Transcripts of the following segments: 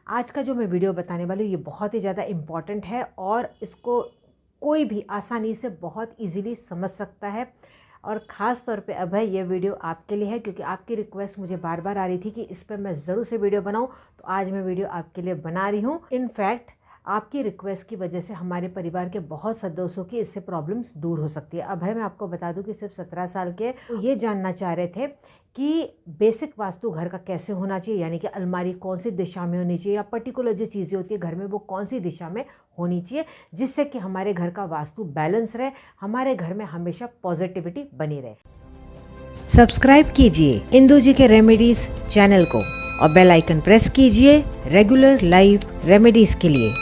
आज का जो मैं वीडियो बताने वाली हूँ ये बहुत ही ज़्यादा इम्पॉर्टेंट है और इसको कोई भी आसानी से बहुत इजीली समझ सकता है। और ख़ास तौर पे अभय ये वीडियो आपके लिए है, क्योंकि आपकी रिक्वेस्ट मुझे बार बार आ रही थी कि इस पर मैं ज़रूर से वीडियो बनाऊं, तो आज मैं वीडियो आपके लिए बना रही हूँ। इनफैक्ट आपकी रिक्वेस्ट की वजह से हमारे परिवार के बहुत सदस्यों की इससे प्रॉब्लम्स दूर हो सकती है। अभय मैं आपको बता दूं कि सिर्फ 17 साल के तो ये जानना चाह रहे थे कि बेसिक वास्तु घर का कैसे होना चाहिए, यानी कि अलमारी कौन सी दिशा में होनी चाहिए या पर्टिकुलर जो चीज़ें होती है घर में वो कौन सी दिशा में होनी चाहिए, जिससे कि हमारे घर का वास्तु बैलेंस रहे, हमारे घर में हमेशा पॉजिटिविटी बनी रहे। सब्सक्राइब कीजिए इंदु जी के रेमेडीज चैनल को और बेल आइकन प्रेस कीजिए रेगुलर लाइव रेमेडीज के लिए।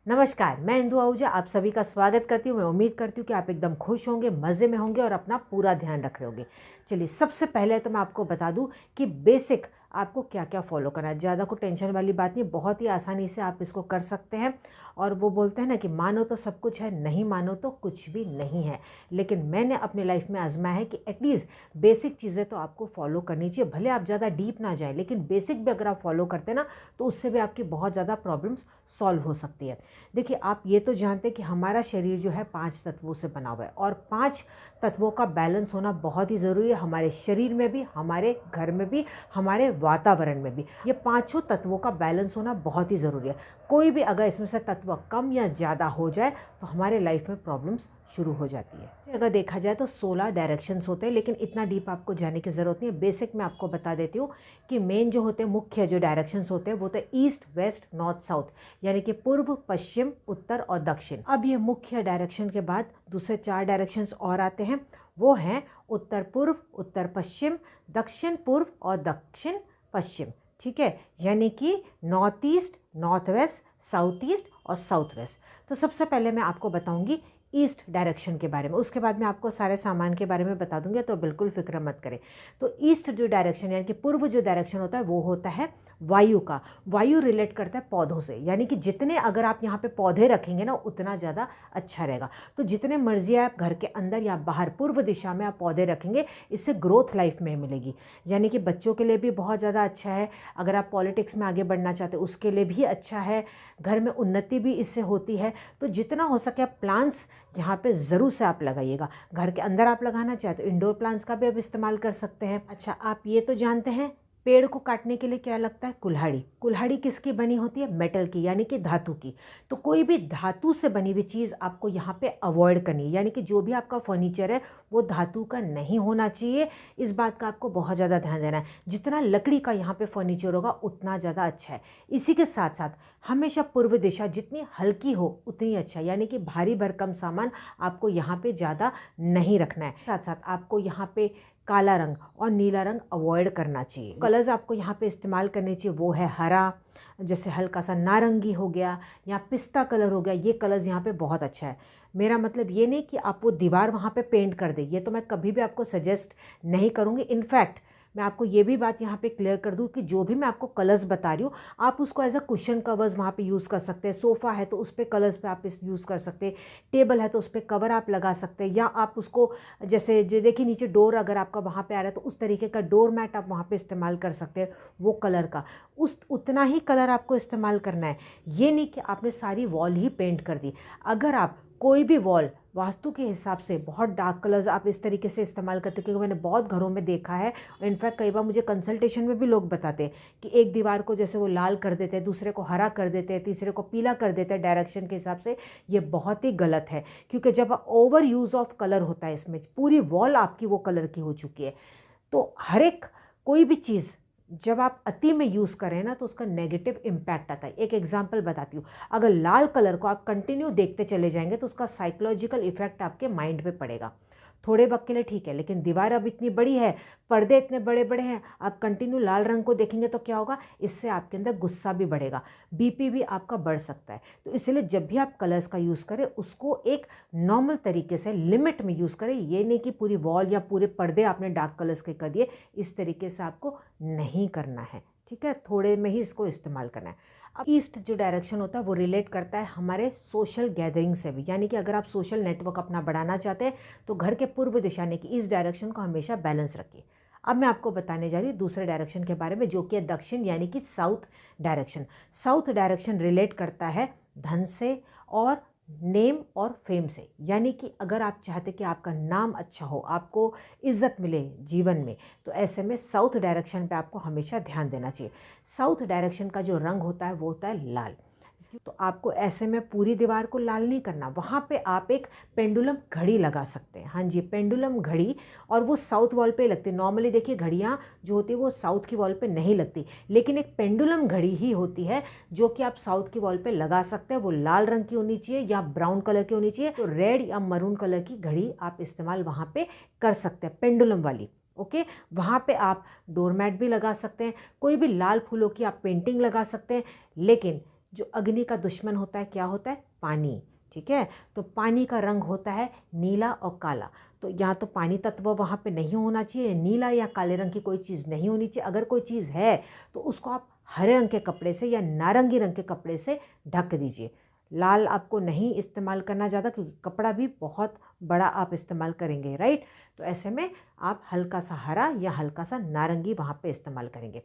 नमस्कार, मैं इंदु आहूजा आप सभी का स्वागत करती हूँ। मैं उम्मीद करती हूँ कि आप एकदम खुश होंगे, मज़े में होंगे और अपना पूरा ध्यान रख रहे होंगे। चलिए, सबसे पहले तो मैं आपको बता दूँ कि बेसिक आपको क्या क्या फॉलो करना है। ज़्यादा कोई टेंशन वाली बात नहीं, बहुत ही आसानी से आप इसको कर सकते हैं। और वो बोलते हैं ना कि मानो तो सब कुछ है, नहीं मानो तो कुछ भी नहीं है। लेकिन मैंने अपनी लाइफ में आजमाया है कि एटलीस्ट बेसिक चीज़ें तो आपको फॉलो करनी चाहिए। भले आप ज़्यादा डीप ना जाए, लेकिन बेसिक भी अगर आप फॉलो करते हैं ना, तो उससे भी आपकी बहुत ज़्यादा प्रॉब्लम्स सॉल्व हो सकती है। देखिए, आप ये तो जानते हैं कि हमारा शरीर जो है 5 तत्वों से बना हुआ है और 5 तत्वों का बैलेंस होना बहुत ही ज़रूरी है। हमारे शरीर में भी, हमारे घर में भी, हमारे वातावरण में भी ये 5 तत्वों का बैलेंस होना बहुत ही ज़रूरी है। कोई भी अगर इसमें से तत्व कम या ज़्यादा हो जाए तो हमारे लाइफ में प्रॉब्लम्स शुरू हो जाती है। अगर देखा जाए तो 16 डायरेक्शंस होते हैं, लेकिन इतना डीप आपको जाने की ज़रूरत नहीं है। बेसिक मैं आपको बता देती हूँ कि मेन जो होते हैं, मुख्य जो डायरेक्शंस होते हैं वो तो ईस्ट, वेस्ट, नॉर्थ, साउथ, यानी कि पूर्व, पश्चिम, उत्तर और दक्षिण। अब ये मुख्य डायरेक्शन के बाद दूसरे 4 डायरेक्शंस और आते हैं, वो हैं उत्तर पूर्व, उत्तर पश्चिम, दक्षिण पूर्व और दक्षिण पश्चिम। ठीक है, यानी कि north east, north west, south east और साउथ वेस्ट। तो सबसे पहले मैं आपको बताऊंगी ईस्ट डायरेक्शन के बारे में, उसके बाद मैं आपको सारे सामान के बारे में बता दूंगी, तो बिल्कुल फिक्र मत करें। तो ईस्ट जो डायरेक्शन यानी कि पूर्व जो डायरेक्शन होता है वो होता है वायु का। वायु रिलेट करता है पौधों से, यानी कि जितने अगर आप यहाँ पे पौधे रखेंगे ना उतना ज़्यादा अच्छा रहेगा। तो जितने मर्जी आप घर के अंदर या बाहर पूर्व दिशा में आप पौधे रखेंगे, इससे ग्रोथ लाइफ में मिलेगी। यानी कि बच्चों के लिए भी बहुत ज़्यादा अच्छा है, अगर आप पॉलिटिक्स में आगे बढ़ना चाहते हैं उसके लिए भी अच्छा है, घर में उन्नति भी इससे होती है। तो जितना हो सके आप प्लांट्स यहाँ पे ज़रूर से आप लगाइएगा। घर के अंदर आप लगाना चाहे तो इंडोर प्लांट्स का भी आप इस्तेमाल कर सकते हैं। अच्छा, आप ये तो जानते हैं पेड़ को काटने के लिए क्या लगता है? कुल्हाड़ी। कुल्हाड़ी किसकी बनी होती है? मेटल की, यानी कि धातु की। तो कोई भी धातु से बनी हुई चीज़ आपको यहाँ पे अवॉइड करनी है, यानी कि जो भी आपका फर्नीचर है वो धातु का नहीं होना चाहिए। इस बात का आपको बहुत ज़्यादा ध्यान देना है। जितना लकड़ी का यहाँ पे फर्नीचर होगा उतना ज़्यादा अच्छा है। इसी के साथ साथ हमेशा पूर्व दिशा जितनी हल्की हो उतनी अच्छा, यानी कि भारी भरकम सामान आपको यहाँ पे ज़्यादा नहीं रखना है। साथ साथ आपको यहाँ पे काला रंग और नीला रंग अवॉइड करना चाहिए। कलर्स आपको यहाँ पे इस्तेमाल करने चाहिए वो है हरा, जैसे हल्का सा नारंगी हो गया या पिस्ता कलर हो गया। ये कलर्स यहाँ पे बहुत अच्छा है। मेरा मतलब ये नहीं कि आप वो दीवार वहाँ पे पेंट कर दें, ये तो मैं कभी भी आपको सजेस्ट नहीं करूँगी। इनफैक्ट मैं आपको ये भी बात यहाँ पे क्लियर कर दूँ कि जो भी मैं आपको कलर्स बता रही हूँ आप उसको एज अ कुशन कवर्स वहाँ पे यूज़ कर सकते हैं। सोफ़ा है तो उस पर कलर्स पे आप इस यूज़ कर सकते हैं, टेबल है तो उस पर कवर आप लगा सकते हैं, या आप उसको जैसे जो देखिए नीचे डोर अगर आपका वहाँ पे आ रहा है तो उस तरीके का डोर मैट आप वहाँ पे इस्तेमाल कर सकते हैं। वो कलर का उतना ही कलर आपको इस्तेमाल करना है। ये नहीं कि आपने सारी वॉल ही पेंट कर दी। अगर आप कोई भी वॉल वास्तु के हिसाब से बहुत डार्क कलर्स आप इस तरीके से इस्तेमाल करते हो, क्योंकि मैंने बहुत घरों में देखा है और इनफैक्ट कई बार मुझे कंसल्टेशन में भी लोग बताते हैं कि एक दीवार को जैसे वो लाल कर देते हैं, दूसरे को हरा कर देते हैं, तीसरे को पीला कर देते हैं डायरेक्शन के हिसाब से। ये बहुत ही गलत है, क्योंकि जब ओवर यूज़ ऑफ कलर होता है, इसमें पूरी वॉल आपकी वो कलर की हो चुकी है। तो हर एक कोई भी चीज़ जब आप अति में यूज़ करें ना तो उसका नेगेटिव इम्पैक्ट आता है। एक एग्जांपल बताती हूँ, अगर लाल कलर को आप कंटिन्यू देखते चले जाएंगे तो उसका साइकोलॉजिकल इफेक्ट आपके माइंड पे पड़ेगा। थोड़े वक्त के लिए ठीक है, लेकिन दीवार अब इतनी बड़ी है, पर्दे इतने बड़े बड़े हैं, आप कंटिन्यू लाल रंग को देखेंगे तो क्या होगा? इससे आपके अंदर गुस्सा भी बढ़ेगा, बीपी भी आपका बढ़ सकता है। तो इसलिए जब भी आप कलर्स का यूज़ करें उसको एक नॉर्मल तरीके से लिमिट में यूज़ करें। ये नहीं कि पूरी वॉल या पूरे पर्दे आपने डार्क कलर्स के कर दिए, इस तरीके से आपको नहीं करना है। ठीक है, थोड़े में ही इसको इस्तेमाल करना है। अब ईस्ट जो डायरेक्शन होता है वो रिलेट करता है हमारे सोशल गैदरिंग से भी, यानी कि अगर आप सोशल नेटवर्क अपना बढ़ाना चाहते हैं तो घर के पूर्व दिशा यानी कि ईस्ट डायरेक्शन को हमेशा बैलेंस रखिए। अब मैं आपको बताने जा रही हूँ दूसरे डायरेक्शन के बारे में, जो कि है दक्षिण यानी कि south direction. South direction relate करता है धन से और नेम और फेम से। यानी कि अगर आप चाहते कि आपका नाम अच्छा हो, आपको इज्जत मिले जीवन में, तो ऐसे में साउथ डायरेक्शन पे आपको हमेशा ध्यान देना चाहिए। साउथ डायरेक्शन का जो रंग होता है वो होता है लाल। तो आपको ऐसे में पूरी दीवार को लाल नहीं करना, वहाँ पे आप एक पेंडुलम घड़ी लगा सकते हैं। हाँ जी, पेंडुलम घड़ी, और वो साउथ वॉल पे लगती है। नॉर्मली देखिए घड़ियाँ जो होती है वो साउथ की वॉल पे नहीं लगती, लेकिन एक पेंडुलम घड़ी ही होती है जो कि आप साउथ की वॉल पे लगा सकते हैं। वो लाल रंग की होनी चाहिए या ब्राउन कलर की होनी चाहिए। तो रेड या मरून कलर की घड़ी आप इस्तेमाल वहाँ पे कर सकते हैं, पेंडुलम वाली। ओके, वहाँ पे आप डोरमैट भी लगा सकते हैं, कोई भी लाल फूलों की आप पेंटिंग लगा सकते हैं। लेकिन जो अग्नि का दुश्मन होता है क्या होता है? पानी। ठीक है, तो पानी का रंग होता है नीला और काला। तो या तो पानी तत्व वहाँ पे नहीं होना चाहिए, नीला या काले रंग की कोई चीज़ नहीं होनी चाहिए। अगर कोई चीज़ है तो उसको आप हरे रंग के कपड़े से या नारंगी रंग के कपड़े से ढक दीजिए। लाल आपको नहीं इस्तेमाल करना ज़्यादा, क्योंकि कपड़ा भी बहुत बड़ा आप इस्तेमाल करेंगे, राइट। तो ऐसे में आप हल्का सा हरा या हल्का सा नारंगी वहाँ पे इस्तेमाल करेंगे।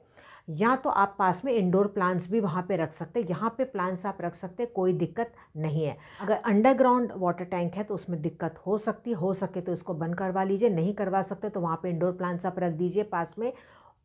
या तो आप पास में इंडोर प्लांट्स भी वहाँ पे रख सकते हैं, यहाँ पे प्लांट्स आप रख सकते हैं, कोई दिक्कत नहीं है। अगर अंडरग्राउंड वाटर टैंक है तो उसमें दिक्कत हो सकती है, हो सके तो इसको बंद करवा लीजिए। नहीं करवा सकते तो वहाँ पे इंडोर प्लांट्स आप रख दीजिए पास में।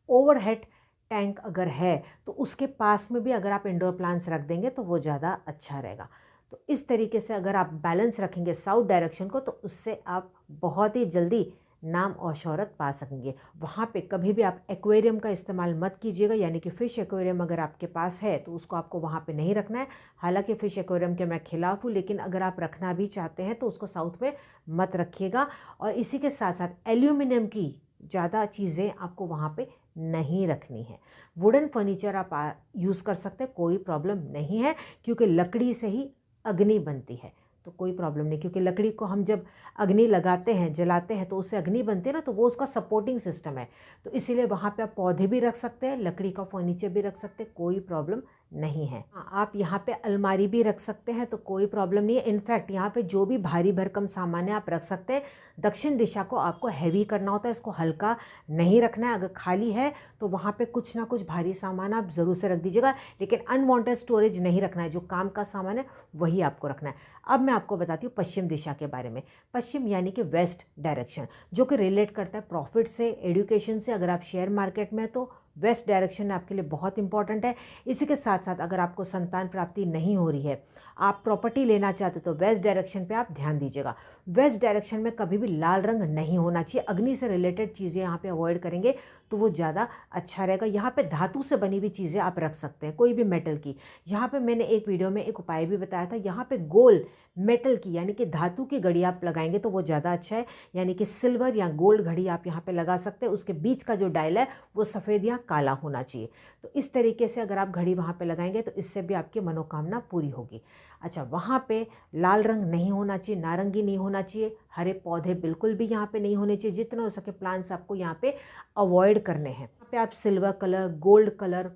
ओवरहेड टैंक अगर है तो उसके पास में भी अगर आप इंडोर प्लांट्स रख देंगे तो वो ज़्यादा अच्छा रहेगा। तो इस तरीके से अगर आप बैलेंस रखेंगे साउथ डायरेक्शन को, तो उससे आप बहुत ही जल्दी नाम और शोहरत पा सकेंगे। वहाँ पे कभी भी आप एक्वेरियम का इस्तेमाल मत कीजिएगा, यानी कि फ़िश एक्वेरियम अगर आपके पास है तो उसको आपको वहाँ पे नहीं रखना है। हालांकि फ़िश एक्वेरियम के मैं खिलाफ़ हूँ, लेकिन अगर आप रखना भी चाहते हैं तो उसको साउथ में मत रखिएगा। और इसी के साथ साथ एल्यूमिनियम की ज़्यादा चीज़ें आपको वहाँ पे नहीं रखनी है। वुडन फर्नीचर आप यूज़ कर सकते हैं, कोई प्रॉब्लम नहीं है, क्योंकि लकड़ी से ही अग्नि बनती है, तो कोई प्रॉब्लम नहीं। क्योंकि लकड़ी को हम जब अग्नि लगाते हैं, जलाते हैं, तो उससे अग्नि बनती है ना, तो वो उसका सपोर्टिंग सिस्टम है। तो इसीलिए वहाँ पे आप पौधे भी रख सकते हैं, लकड़ी का फर्नीचर भी रख सकते हैं, कोई प्रॉब्लम नहीं है। आप यहाँ पे अलमारी भी रख सकते हैं, तो कोई प्रॉब्लम नहीं है। इनफैक्ट यहाँ पे जो भी भारी भरकम सामान है आप रख सकते हैं। दक्षिण दिशा को आपको हैवी करना होता है, इसको हल्का नहीं रखना है। अगर खाली है तो वहाँ पे कुछ ना कुछ भारी सामान आप ज़रूर से रख दीजिएगा, लेकिन अनवांटेड स्टोरेज नहीं रखना है। जो काम का सामान है वही आपको रखना है। अब मैं आपको बताती हूँ पश्चिम दिशा के बारे में। पश्चिम यानी कि वेस्ट डायरेक्शन, जो कि रिलेट करता है प्रॉफिट से, एजुकेशन से। अगर आप शेयर मार्केट में, तो वेस्ट डायरेक्शन आपके लिए बहुत इंपॉर्टेंट है। इसी के साथ साथ अगर आपको संतान प्राप्ति नहीं हो रही है, आप प्रॉपर्टी लेना चाहते तो वेस्ट डायरेक्शन पे आप ध्यान दीजिएगा। वेस्ट डायरेक्शन में कभी भी लाल रंग नहीं होना चाहिए। अग्नि से रिलेटेड चीज़ें यहाँ पे अवॉइड करेंगे तो वो ज़्यादा अच्छा रहेगा। यहाँ पे धातु से बनी हुई चीज़ें आप रख सकते हैं, कोई भी मेटल की। यहाँ पे मैंने एक वीडियो में एक उपाय भी बताया था, यहाँ पे गोल मेटल की यानी कि धातु की घड़ी आप लगाएंगे तो वो ज़्यादा अच्छा है। यानी कि सिल्वर या गोल्ड घड़ी आप यहाँ पे लगा सकते हैं। उसके बीच का जो डायल है वो सफ़ेद या काला होना चाहिए। तो इस तरीके से अगर आप घड़ी वहाँ पे लगाएंगे तो इससे भी आपकी मनोकामना पूरी होगी। अच्छा, वहाँ पे लाल रंग नहीं होना चाहिए, नारंगी नहीं होना चाहिए, हरे पौधे बिल्कुल भी यहाँ पे नहीं होने चाहिए। जितना हो सके प्लांट्स आपको यहाँ पे अवॉइड करने हैं। यहाँ पे आप सिल्वर कलर, गोल्ड कलर,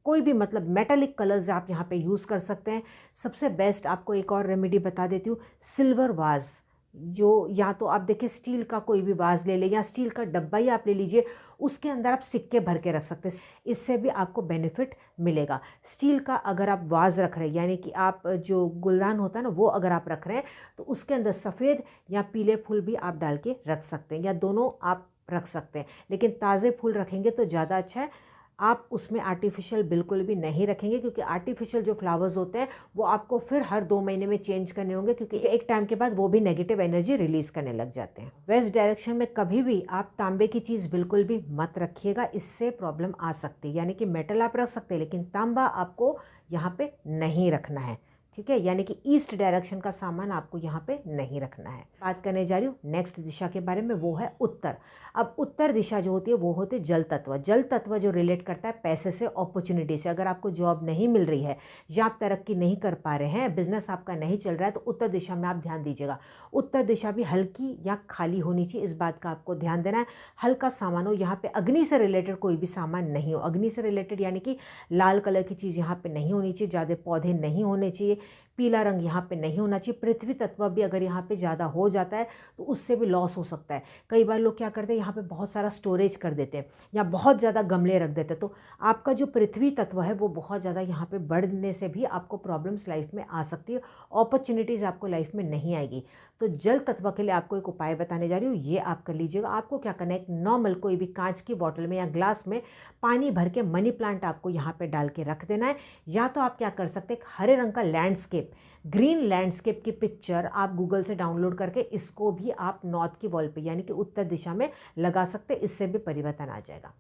कोई भी मतलब मेटालिक कलर्स आप यहाँ पे यूज़ कर सकते हैं। सबसे बेस्ट आपको एक और रेमेडी बता देती हूँ, सिल्वर वाज। जो या तो आप देखिए स्टील का कोई भी वाज ले लें या स्टील का डब्बा ही आप ले लीजिए, उसके अंदर आप सिक्के भर के रख सकते हैं। इससे भी आपको बेनिफिट मिलेगा। स्टील का अगर आप वाज रख रहे हैं, यानी कि आप जो गुलदान होता है ना वो अगर आप रख रहे हैं, तो उसके अंदर सफ़ेद या पीले फूल भी आप डाल के रख सकते हैं, या दोनों आप रख सकते हैं। लेकिन ताज़े फूल रखेंगे तो ज़्यादा अच्छा है। आप उसमें आर्टिफिशियल बिल्कुल भी नहीं रखेंगे, क्योंकि आर्टिफिशियल जो फ्लावर्स होते हैं वो आपको फिर हर 2 महीने में चेंज करने होंगे, क्योंकि एक टाइम के बाद वो भी नेगेटिव एनर्जी रिलीज़ करने लग जाते हैं। वेस्ट डायरेक्शन में कभी भी आप तांबे की चीज़ बिल्कुल भी मत रखिएगा, इससे प्रॉब्लम आ सकती है। यानी कि मेटल आप रख सकते हैं, लेकिन तांबा आपको यहाँ पे नहीं रखना है। ठीक है, यानी कि ईस्ट डायरेक्शन का सामान आपको यहाँ पे नहीं रखना है। बात करने जा रही हूँ नेक्स्ट दिशा के बारे में, वो है उत्तर। अब उत्तर दिशा जो होती है वो होती है जल तत्व। जल तत्व जो रिलेट करता है पैसे से, अपॉर्चुनिटी से। अगर आपको जॉब नहीं मिल रही है या आप तरक्की नहीं कर पा रहे हैं, बिजनेस आपका नहीं चल रहा है, तो उत्तर दिशा में आप ध्यान दीजिएगा। उत्तर दिशा भी हल्की या खाली होनी चाहिए, इस बात का आपको ध्यान देना है। हल्का सामान हो, यहाँ पे अग्नि से रिलेटेड कोई भी सामान नहीं हो। अग्नि से रिलेटेड यानी कि लाल कलर की चीज़ यहाँ पे नहीं होनी चाहिए, ज़्यादा पौधे नहीं होने चाहिए, पीला रंग यहाँ पे नहीं होना चाहिए। पृथ्वी तत्व भी अगर यहाँ पे ज़्यादा हो जाता है तो उससे भी लॉस हो सकता है। कई बार लोग क्या करते हैं, यहाँ पे बहुत सारा स्टोरेज कर देते हैं या बहुत ज़्यादा गमले रख देते हैं, तो आपका जो पृथ्वी तत्व है वो बहुत ज़्यादा यहाँ पे बढ़ने से भी आपको प्रॉब्लम्स लाइफ में आ सकती है, अपॉर्चुनिटीज़ आपको लाइफ में नहीं आएगी। तो जल तत्व के लिए आपको एक उपाय बताने जा रही हूँ, ये आप कर लीजिएगा। आपको क्या करना है, एक नॉर्मल कोई भी कांच की बॉटल में या ग्लास में पानी भर के मनी प्लांट आपको यहाँ पे डाल के रख देना है। या तो आप क्या कर सकते हैं, हरे रंग का लैंडस्केप, ग्रीन लैंडस्केप की पिक्चर आप गूगल से डाउनलोड करके इसको भी आप नॉर्थ की वॉल पे यानी कि उत्तर दिशा में लगा सकते हैं, इससे भी परिवर्तन आ जाएगा।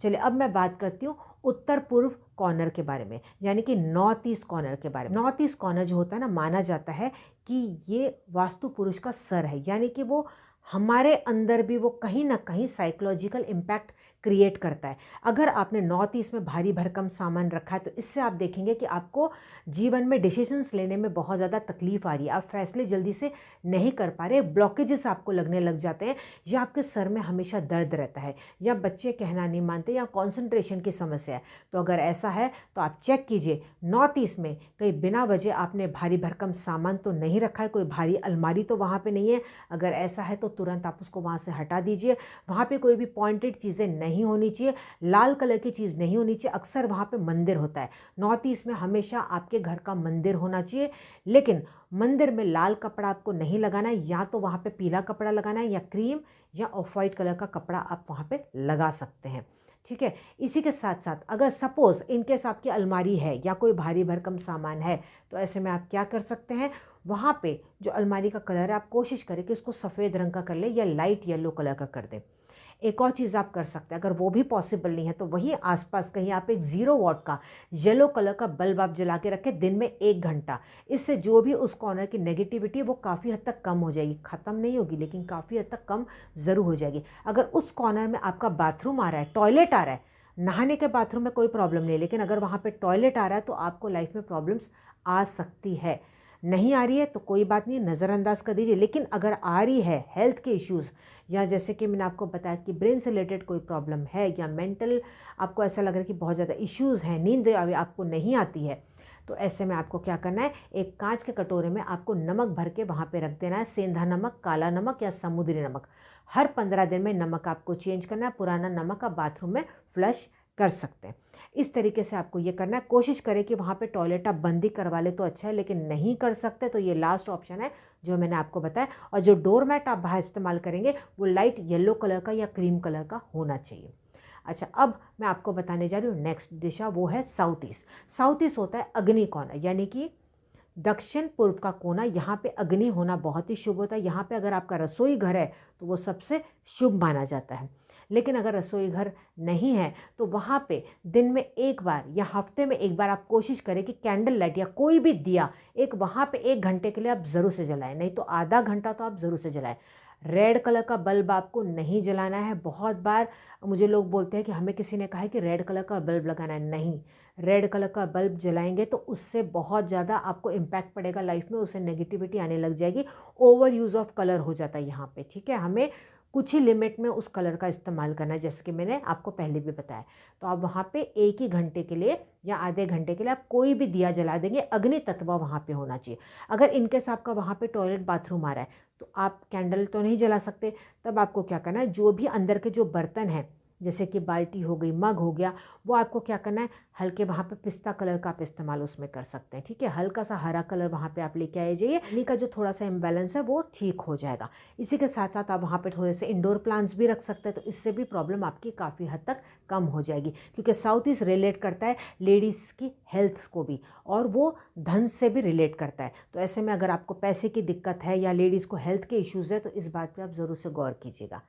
चलिए अब मैं बात करती हूँ उत्तर पूर्व कॉर्नर के बारे में, यानी कि नॉर्थ ईस्ट कॉर्नर के बारे में। नॉर्थ ईस्ट कॉर्नर जो होता है ना, माना जाता है कि ये वास्तु पुरुष का सर है, यानी कि वो हमारे अंदर भी वो कहीं ना कहीं साइकोलॉजिकल इम्पैक्ट क्रिएट करता है। अगर आपने नॉर्थ ईस्ट में भारी भरकम सामान रखा है तो इससे आप देखेंगे कि आपको जीवन में डिसीजंस लेने में बहुत ज़्यादा तकलीफ आ रही है, आप फैसले जल्दी से नहीं कर पा रहे, ब्लॉकेजेस आपको लगने लग जाते हैं, या आपके सर में हमेशा दर्द रहता है, या बच्चे कहना नहीं मानते, या कॉन्सेंट्रेशन की समस्या है। तो अगर ऐसा है तो आप चेक कीजिए नॉर्थ ईस्ट में कहीं बिना वजह आपने भारी भरकम सामान तो नहीं रखा है, कोई भारी अलमारी तो वहाँ पर नहीं है। अगर ऐसा है तो तुरंत आप उसको वहाँ से हटा दीजिए। वहाँ पे कोई भी पॉइंटेड चीज़ें नहीं होनी चाहिए, लाल कलर की चीज़ नहीं होनी चाहिए। अक्सर वहाँ पे मंदिर होता है, नॉर्थ ईस्ट में हमेशा आपके घर का मंदिर होना चाहिए, लेकिन मंदिर में लाल कपड़ा आपको नहीं लगाना है, या तो वहाँ पे पीला कपड़ा लगाना है, या क्रीम या ऑफ वाइट कलर का कपड़ा आप वहाँ पे लगा सकते हैं। ठीक है, इसी के साथ साथ अगर सपोज़ इनकेस आपकी अलमारी है या कोई भारी भरकम सामान है तो ऐसे में आप क्या कर सकते हैं, वहाँ पे जो अलमारी का कलर है आप कोशिश करें कि उसको सफ़ेद रंग का कर ले या लाइट येलो कलर का कर दें। एक और चीज़ आप कर सकते हैं, अगर वो भी पॉसिबल नहीं है तो वहीं आसपास कहीं आप एक 0 वॉट का येलो कलर का बल्ब आप जला के रखें दिन में 1 घंटा। इससे जो भी उस कॉर्नर की नेगेटिविटी है वो काफ़ी हद तक कम हो जाएगी, ख़त्म नहीं होगी लेकिन काफ़ी हद तक कम ज़रूर हो जाएगी। अगर उस कॉर्नर में आपका बाथरूम आ रहा है, टॉयलेट आ रहा है, नहाने के बाथरूम में कोई प्रॉब्लम नहीं, लेकिन अगर वहाँ पर टॉयलेट आ रहा है तो आपको लाइफ में प्रॉब्लम्स आ सकती है। नहीं आ रही है तो कोई बात नहीं, नज़रअंदाज कर दीजिए, लेकिन अगर आ रही है हेल्थ के इश्यूज़, या जैसे कि मैंने आपको बताया कि ब्रेन से रिलेटेड कोई प्रॉब्लम है, या मेंटल आपको ऐसा लग रहा है कि बहुत ज़्यादा इश्यूज़ हैं, नींद आपको नहीं आती है, तो ऐसे में आपको क्या करना है, एक कांच के कटोरे में आपको नमक भर के वहाँ पे रख देना है। सेंधा नमक, काला नमक या समुद्री नमक। हर 15 दिन में नमक आपको चेंज करना है, पुराना नमक आप बाथरूम में फ्लश कर सकते हैं। इस तरीके से आपको ये करना है। कोशिश करें कि वहाँ पे टॉयलेट आप बंद ही करवा ले तो अच्छा है, लेकिन नहीं कर सकते तो ये लास्ट ऑप्शन है जो मैंने आपको बताया। और जो डोरमैट आप बाहर इस्तेमाल करेंगे वो लाइट येलो कलर का या क्रीम कलर का होना चाहिए। अच्छा, अब मैं आपको बताने जा रही हूँ नेक्स्ट दिशा, वो है साउथ ईस्ट। साउथ ईस्ट होता है अग्नि कोना, यानी कि दक्षिण पूर्व का कोना। यहाँ पे अग्नि होना बहुत ही शुभ होता है। यहाँ पे अगर आपका रसोई घर है तो वो सबसे शुभ माना जाता है, लेकिन अगर रसोई घर नहीं है तो वहाँ पे दिन में एक बार या हफ्ते में एक बार आप कोशिश करें कि कैंडल लाइट या कोई भी दिया एक वहाँ पे 1 घंटे के लिए आप ज़रूर से जलाएं, नहीं तो आधा घंटा तो आप ज़रूर से जलाएं। रेड कलर का बल्ब आपको नहीं जलाना है। बहुत बार मुझे लोग बोलते हैं कि हमें किसी ने कहा है कि रेड कलर का बल्ब लगाना है। नहीं, रेड कलर का बल्ब जलाएंगे तो उससे बहुत ज़्यादा आपको इम्पैक्ट पड़ेगा लाइफ में, उससे नेगेटिविटी आने लग जाएगी। ओवर यूज़ ऑफ कलर हो जाता है यहाँ पे। ठीक है, हमें कुछ ही लिमिट में उस कलर का इस्तेमाल करना है, जैसे कि मैंने आपको पहले भी बताया। तो आप वहाँ पे 1 ही घंटे के लिए या आधे घंटे के लिए आप कोई भी दिया जला देंगे, अग्नि तत्व वहाँ पे होना चाहिए। अगर इनकेस आपका वहाँ पे टॉयलेट बाथरूम आ रहा है तो आप कैंडल तो नहीं जला सकते, तब आपको क्या करना है, जो भी अंदर के जो बर्तन हैं जैसे कि बाल्टी हो गई, मग हो गया, वो आपको क्या करना है, हल्के वहाँ पे पिस्ता कलर का आप इस्तेमाल उसमें कर सकते हैं। ठीक है, हल्का सा हरा कलर वहाँ पे आप लेके आए जाइए, पानी का जो थोड़ा सा इम्बैलेंस है वो ठीक हो जाएगा। इसी के साथ साथ आप वहाँ पे थोड़े से इंडोर प्लांट्स भी रख सकते हैं, तो इससे भी प्रॉब्लम आपकी काफ़ी हद तक कम हो जाएगी, क्योंकि साउथ ईस्ट रिलेट करता है लेडीज़ की हेल्थ को भी, और वो धन से भी रिलेट करता है। तो ऐसे में अगर आपको पैसे की दिक्कत है या लेडीज़ को हेल्थ के इश्यूज़ है तो इस बात पर आप ज़रूर से गौर कीजिएगा।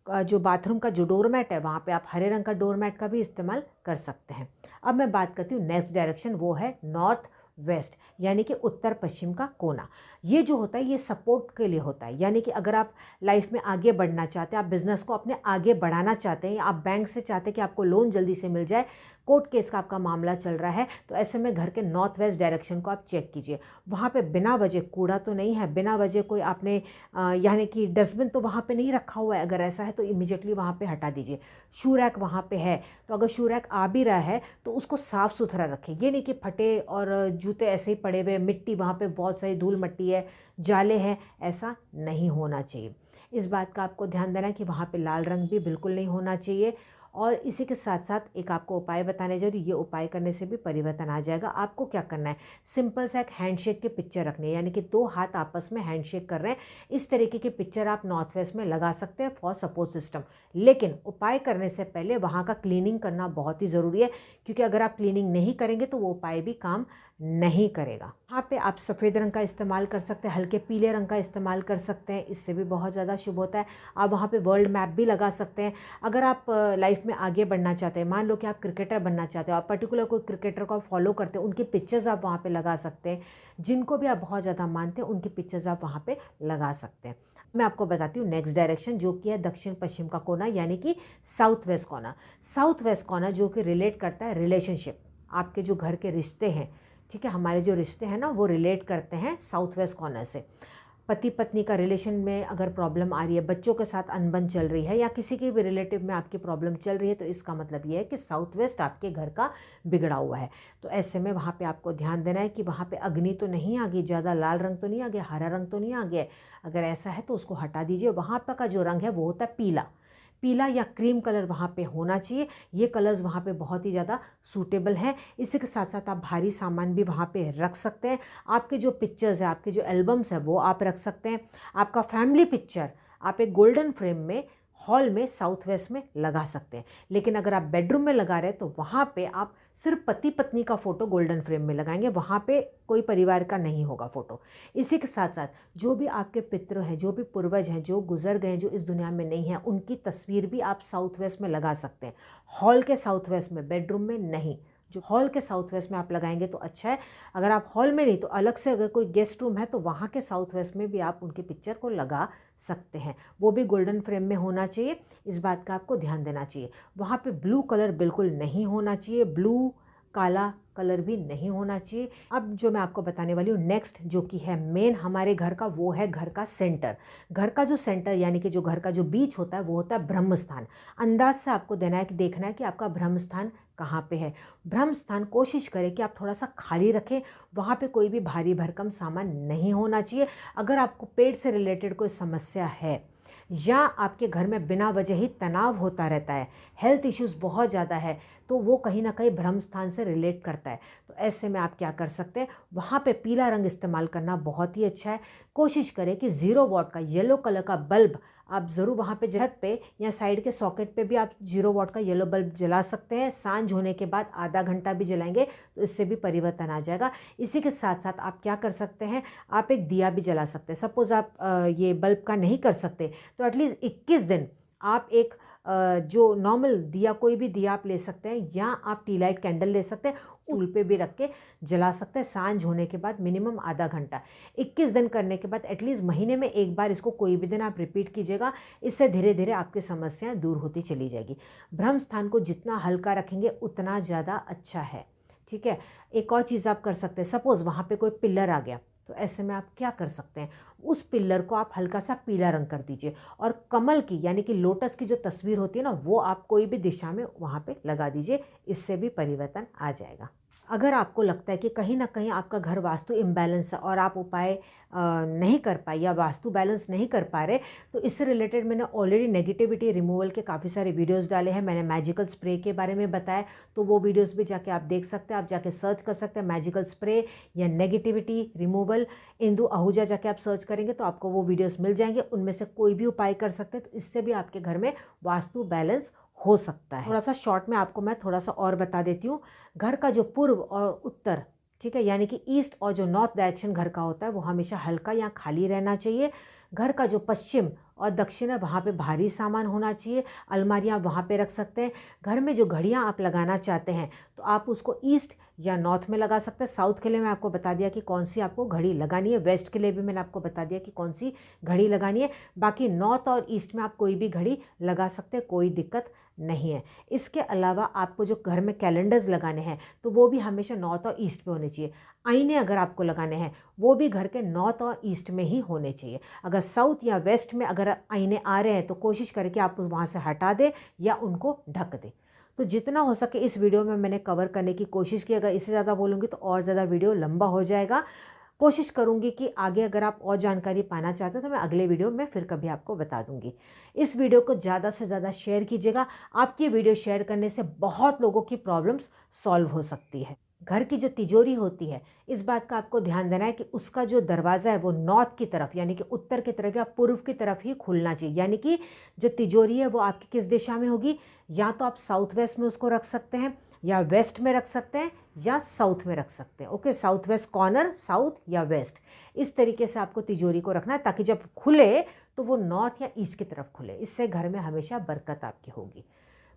जो बाथरूम का जो डोरमैट है वहाँ पे आप हरे रंग का डोरमैट का भी इस्तेमाल कर सकते हैं। अब मैं बात करती हूँ नेक्स्ट डायरेक्शन, वो है नॉर्थ वेस्ट, यानी कि उत्तर पश्चिम का कोना। ये जो होता है ये सपोर्ट के लिए होता है, यानी कि अगर आप लाइफ में आगे बढ़ना चाहते हैं, आप बिज़नेस को अपने आगे बढ़ाना चाहते हैं, आप बैंक से चाहते हैं कि आपको लोन जल्दी से मिल जाए, कोर्ट केस का आपका मामला चल रहा है, तो ऐसे में घर के नॉर्थ वेस्ट डायरेक्शन को आप चेक कीजिए। वहाँ पे बिना वजह कूड़ा तो नहीं है, बिना वजह कोई आपने यानी कि डस्टबिन तो वहाँ पे नहीं रखा हुआ है, अगर ऐसा है तो इमीडिएटली वहाँ पे हटा दीजिए। शू रैक वहाँ पे है, तो अगर शू रैक आ भी रहा है तो उसको साफ़ सुथरा रखें। ये नहीं कि फटे और जूते ऐसे ही पड़े हुए, मिट्टी वहाँ पे बहुत सारी धूल मट्टी है, जाले हैं, ऐसा नहीं होना चाहिए। इस बात का आपको ध्यान देना है कि वहाँ पे लाल रंग भी बिल्कुल नहीं होना चाहिए। और इसी के साथ साथ एक आपको उपाय बताने जा रही हूँ, ये उपाय करने से भी परिवर्तन आ जाएगा। आपको क्या करना है, सिंपल सा एक हैंडशेक की पिक्चर रखनी है, यानी कि 2 हाथ आपस में हैंडशेक कर रहे हैं, इस तरीके की पिक्चर आप नॉर्थ वेस्ट में लगा सकते हैं फॉर सपोर्ट सिस्टम। लेकिन उपाय करने से पहले वहाँ का क्लीनिंग करना बहुत ही ज़रूरी है, क्योंकि अगर आप क्लीनिंग नहीं करेंगे तो वो उपाय भी काम नहीं करेगा। यहाँ पे आप सफ़ेद रंग का इस्तेमाल कर सकते हैं, हल्के पीले रंग का इस्तेमाल कर सकते हैं, इससे भी बहुत ज़्यादा शुभ होता है। आप वहाँ पे वर्ल्ड मैप भी लगा सकते हैं। अगर आप लाइफ में आगे बढ़ना चाहते हैं, मान लो कि आप क्रिकेटर बनना चाहते हो, आप पर्टिकुलर कोई क्रिकेटर को आप फॉलो करते हैं, उनकी पिक्चर्स आप वहाँ पे लगा सकते हैं। जिनको भी आप बहुत ज़्यादा मानते हैं उनकी पिक्चर्स आप वहाँ पे लगा सकते हैं। मैं आपको बताती हूँ नेक्स्ट डायरेक्शन, जो कि है दक्षिण पश्चिम का कोना, यानी कि साउथ वेस्ट कोना। साउथ वेस्ट कोना जो कि रिलेट करता है रिलेशनशिप, आपके जो घर के रिश्ते हैं, ठीक है, हमारे जो रिश्ते हैं ना वो रिलेट करते हैं साउथ वेस्ट कॉर्नर से। पति पत्नी का रिलेशन में अगर प्रॉब्लम आ रही है, बच्चों के साथ अनबन चल रही है, या किसी के भी रिलेटिव में आपकी प्रॉब्लम चल रही है, तो इसका मतलब ये है कि साउथ वेस्ट आपके घर का बिगड़ा हुआ है। तो ऐसे में वहाँ पे आपको ध्यान देना है कि वहाँ पे अग्नि तो नहीं आ गई, ज़्यादा लाल रंग तो नहीं आ गया, हरा रंग तो नहीं आ गया। अगर ऐसा है तो उसको हटा दीजिए। वहाँ पर का जो रंग है वो होता है पीला, पीला या क्रीम कलर वहाँ पे होना चाहिए। ये कलर्स वहाँ पे बहुत ही ज़्यादा सूटेबल हैं। इसी के साथ साथ आप भारी सामान भी वहाँ पे रख सकते हैं। आपके जो पिक्चर्स है, आपके जो एल्बम्स है वो आप रख सकते हैं। आपका फैमिली पिक्चर आप एक गोल्डन फ्रेम में हॉल में साउथ वेस्ट में लगा सकते हैं। लेकिन अगर आप बेडरूम में लगा रहे हैं तो वहाँ पे आप सिर्फ पति पत्नी का फ़ोटो गोल्डन फ्रेम में लगाएंगे, वहाँ पे कोई परिवार का नहीं होगा फ़ोटो। इसी के साथ साथ जो भी आपके पितृ हैं, जो भी पूर्वज हैं, जो गुजर गए हैं, जो इस दुनिया में नहीं हैं, उनकी तस्वीर भी आप साउथ वेस्ट में लगा सकते हैं। हॉल के साउथ वेस्ट में, बेडरूम में नहीं। जो हॉल के साउथ वेस्ट में आप लगाएंगे तो अच्छा है। अगर आप हॉल में नहीं तो अलग से अगर कोई गेस्ट रूम है तो वहाँ के साउथ वेस्ट में भी आप उनकी पिक्चर को लगा सकते हैं। वो भी गोल्डन फ्रेम में होना चाहिए, इस बात का आपको ध्यान देना चाहिए। वहाँ पे ब्लू कलर बिल्कुल नहीं होना चाहिए, ब्लू काला कलर भी नहीं होना चाहिए। अब जो मैं आपको बताने वाली हूँ नेक्स्ट, जो कि है मेन हमारे घर का, वो है घर का सेंटर। घर का जो सेंटर यानी कि जो घर का जो बीच होता है वो होता है ब्रह्म स्थान। अंदाज से आपको देना है कि देखना है कि आपका ब्रह्म स्थान कहाँ पे है। ब्रह्म स्थान कोशिश करें कि आप थोड़ा सा खाली रखें, वहाँ पे कोई भी भारी भरकम सामान नहीं होना चाहिए। अगर आपको पेट से रिलेटेड कोई समस्या है या आपके घर में बिना वजह ही तनाव होता रहता है, हेल्थ इश्यूज़ बहुत ज़्यादा है, तो वो कहीं ना कहीं ब्रह्म स्थान से रिलेट करता है। तो ऐसे में आप क्या कर सकते हैं, वहाँ पे पीला रंग इस्तेमाल करना बहुत ही अच्छा है। कोशिश करें कि 0 वॉट का येलो कलर का बल्ब आप ज़रूर वहाँ पे छत पे या साइड के सॉकेट पे भी आप 0 वॉट का येलो बल्ब जला सकते हैं। सांझ होने के बाद आधा घंटा भी जलाएंगे तो इससे भी परिवर्तन आ जाएगा। इसी के साथ साथ आप क्या कर सकते हैं, आप एक दिया भी जला सकते हैं। सपोज़ आप ये बल्ब का नहीं कर सकते तो एटलीस्ट 21 दिन आप एक जो नॉर्मल दिया, कोई भी दिया आप ले सकते हैं, या आप टी लाइट कैंडल ले सकते हैं, चूल्हे पे भी रख के जला सकते हैं। सांझ होने के बाद मिनिमम आधा घंटा, 21 दिन करने के बाद एटलीस्ट महीने में एक बार इसको कोई भी दिन आप रिपीट कीजिएगा। इससे धीरे धीरे आपकी समस्याएं दूर होती चली जाएगी। ब्रह्म स्थान को जितना हल्का रखेंगे उतना ज़्यादा अच्छा है, ठीक है। एक और चीज़ आप कर सकते हैं, सपोज़ वहाँ पे कोई पिलर आ गया तो ऐसे में आप क्या कर सकते हैं, उस पिलर को आप हल्का सा पीला रंग कर दीजिए और कमल की यानी कि लोटस की जो तस्वीर होती है ना, वो आप कोई भी दिशा में वहाँ पे लगा दीजिए। इससे भी परिवर्तन आ जाएगा। अगर आपको लगता है कि कहीं ना कहीं आपका घर वास्तु इम्बैलेंस है और आप उपाय नहीं कर पाए या वास्तु बैलेंस नहीं कर पा रहे, तो इससे रिलेटेड मैंने ऑलरेडी नेगेटिविटी रिमूवल के काफ़ी सारे वीडियोस डाले हैं। मैंने मैजिकल स्प्रे के बारे में बताया, तो वो वीडियोस भी जाके आप देख सकते हैं। आप जाके सर्च कर सकते हैं मैजिकल स्प्रे या नेगेटिविटी रिमूवल इंदु आहूजा, जाके आप सर्च करेंगे तो आपको वो वीडियोज़ मिल जाएंगे। उनमें से कोई भी उपाय कर सकते हैं, तो इससे भी आपके घर में वास्तु बैलेंस हो सकता है। थोड़ा सा शॉर्ट में आपको मैं थोड़ा सा और बता देती हूँ। घर का जो पूर्व और उत्तर, ठीक है, यानी कि ईस्ट और जो नॉर्थ डायरेक्शन घर का होता है वो हमेशा हल्का या खाली रहना चाहिए। घर का जो पश्चिम और दक्षिण है वहाँ पे भारी सामान होना चाहिए, अलमारियाँ वहाँ पे रख सकते हैं। घर में जो घड़ियाँ आप लगाना चाहते हैं तो आप उसको ईस्ट या नॉर्थ में लगा सकते हैं। साउथ के लिए मैं आपको बता दिया कि कौन सी आपको घड़ी लगानी है, वेस्ट के लिए भी मैंने आपको बता दिया कि कौन सी घड़ी लगानी है। बाकी नॉर्थ और ईस्ट में आप कोई भी घड़ी लगा सकते हैं, कोई दिक्कत नहीं है। इसके अलावा आपको जो घर में कैलेंडर्स लगाने हैं तो वो भी हमेशा नॉर्थ और ईस्ट पे होने चाहिए। आईने अगर आपको लगाने हैं वो भी घर के नॉर्थ और ईस्ट में ही होने चाहिए। अगर साउथ या वेस्ट में अगर आईने आ रहे हैं तो कोशिश करें कि आप वहाँ से हटा दें या उनको ढक दें। तो जितना हो सके इस वीडियो में मैंने कवर करने की कोशिश की। अगर इससे ज़्यादा बोलूँगी तो और ज़्यादा वीडियो लंबा हो जाएगा। कोशिश करूँगी कि आगे अगर आप और जानकारी पाना चाहते हो तो मैं अगले वीडियो में फिर कभी आपको बता दूँगी। इस वीडियो को ज़्यादा से ज़्यादा शेयर कीजिएगा। आपकी वीडियो शेयर करने से बहुत लोगों की प्रॉब्लम्स सॉल्व हो सकती है। घर की जो तिजोरी होती है इस बात का आपको ध्यान देना है कि उसका जो दरवाज़ा है वो नॉर्थ की तरफ यानी कि उत्तर की तरफ या पूर्व की तरफ ही खुलना चाहिए। यानी कि जो तिजोरी है वो आपकी किस दिशा में होगी, या तो आप साउथ वेस्ट में उसको रख सकते हैं या वेस्ट में रख सकते हैं या साउथ में रख सकते हैं। Okay, south west corner, south या वेस्ट, इस तरीके से आपको तिजोरी को रखना है ताकि जब खुले तो वो नॉर्थ या ईस्ट की तरफ खुले। इससे घर में हमेशा बरकत आपकी होगी।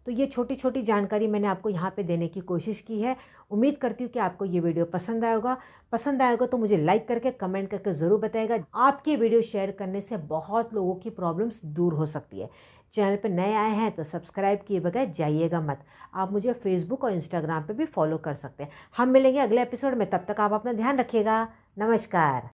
तो ये छोटी छोटी जानकारी मैंने आपको यहाँ पे देने की कोशिश की है। उम्मीद करती हूँ कि आपको ये वीडियो पसंद आएगा तो मुझे लाइक करके कमेंट करके ज़रूर बताइएगा। आपकी वीडियो शेयर करने से बहुत लोगों की प्रॉब्लम्स दूर हो सकती है। चैनल पे नए आए हैं तो सब्सक्राइब किए बगैर जाइएगा मत। आप मुझे फेसबुक और इंस्टाग्राम पे भी फॉलो कर सकते हैं। हम मिलेंगे अगले एपिसोड में, तब तक आप अपना ध्यान रखिएगा। नमस्कार।